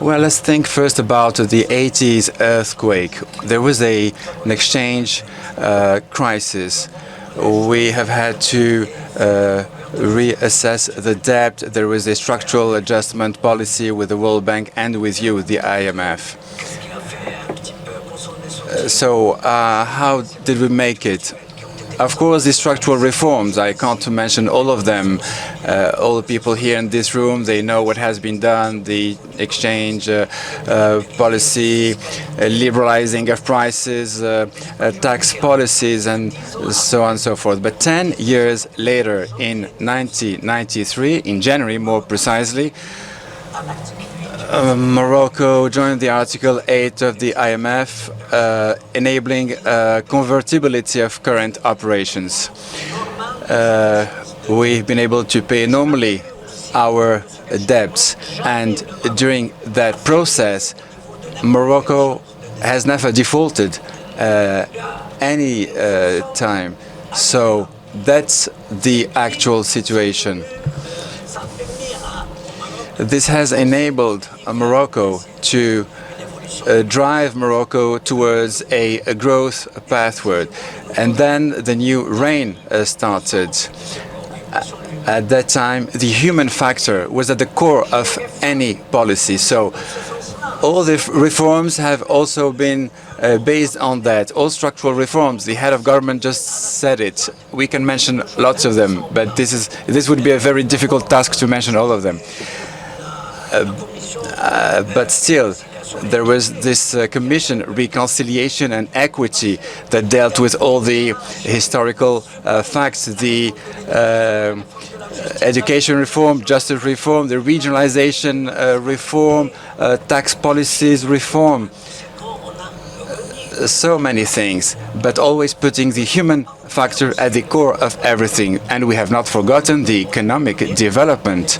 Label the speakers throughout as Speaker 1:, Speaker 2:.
Speaker 1: Well, let's think first about the 80s earthquake. There was an exchange crisis. We have had to reassess the debt. There was a structural adjustment policy with the World Bank and with you, the IMF. So how did we make it? Of course, the structural reforms, I can't mention all of them. All the people here in this room, they know what has been done, the exchange policy, liberalizing of prices, tax policies, and so on and so forth. But 10 years later, in 1993, in January more precisely, Morocco joined the Article 8 of the IMF, enabling convertibility of current operations. We've been able to pay normally our debts, and during that process, Morocco has never defaulted any time. So that's the actual situation. This has enabled Morocco to drive Morocco towards a growth pathward. And then the new reign started. At that time, the human factor was at the core of any policy. So all the reforms have also been based on that. All structural reforms, the head of government just said it. We can mention lots of them, but this would be a very difficult task to mention all of them. But still, there was this commission, Reconciliation and Equity, that dealt with all the historical facts, the education reform, justice reform, the regionalization reform, tax policies reform. So many things, but always putting the human factor at the core of everything. And we have not forgotten the economic development.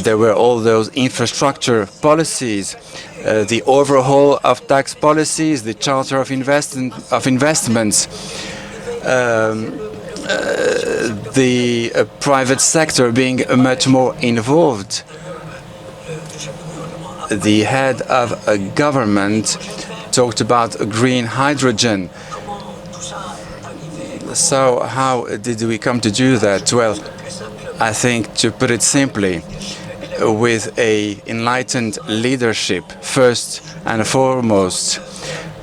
Speaker 1: There were all those infrastructure policies, the overhaul of tax policies, the charter of investments, the private sector being much more involved. The head of a government talked about green hydrogen. So how did we come to do that? Well, I think, to put it simply, with an enlightened leadership, first and foremost,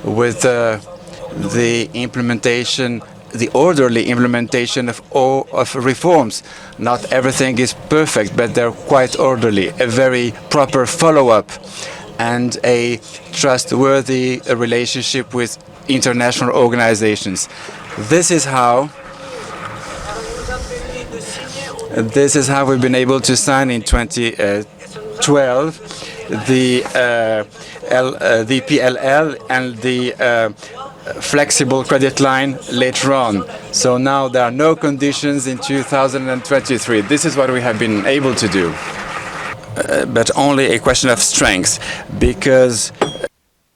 Speaker 1: with the implementation, the orderly implementation of all of reforms. Not everything is perfect, but they're quite orderly. A very proper follow-up and a trustworthy relationship with international organizations. This is how we've been able to sign in 2012 the PLL and the flexible credit line later on. So now there are no conditions in 2023. This is what we have been able to do. But only a question of strength, because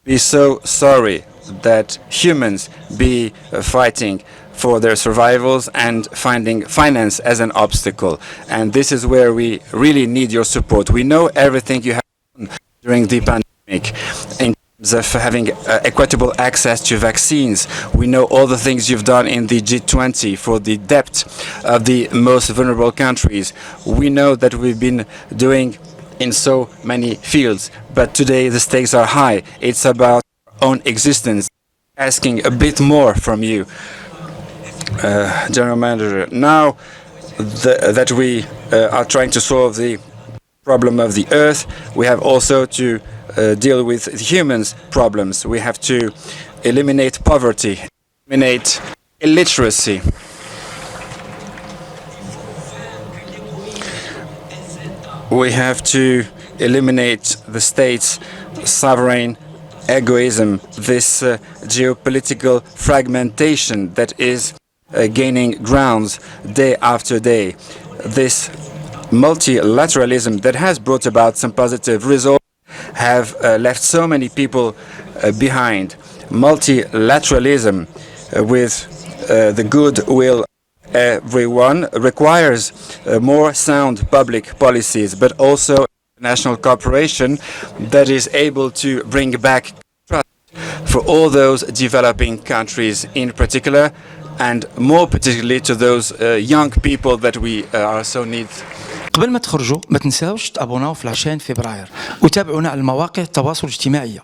Speaker 1: we're so sorry that humans be fighting for their survivals and finding finance as an obstacle. And this is where we really need your support. We know everything you have done during the pandemic in terms of having equitable access to vaccines. We know all the things you've done in the G20 for the debt of the most vulnerable countries. We know that we've been doing in so many fields, but today the stakes are high. It's about our own existence, asking a bit more from you. General Manager, now that we are trying to solve the problem of the earth, we have also to deal with humans' problems. We have to eliminate poverty, eliminate illiteracy. We have to eliminate the state's sovereign egoism, this geopolitical fragmentation that is gaining grounds day after day. This multilateralism that has brought about some positive results have left so many people behind. Multilateralism with the goodwill of everyone requires more sound public policies, but also national cooperation that is able to bring back trust for all those developing countries in particular, and more particularly to those young people that we are so need.
Speaker 2: قبل ما تخرجوا ما تنساوش تابوناو في العشان فبراير وتابعونا على المواقع التواصل الاجتماعي.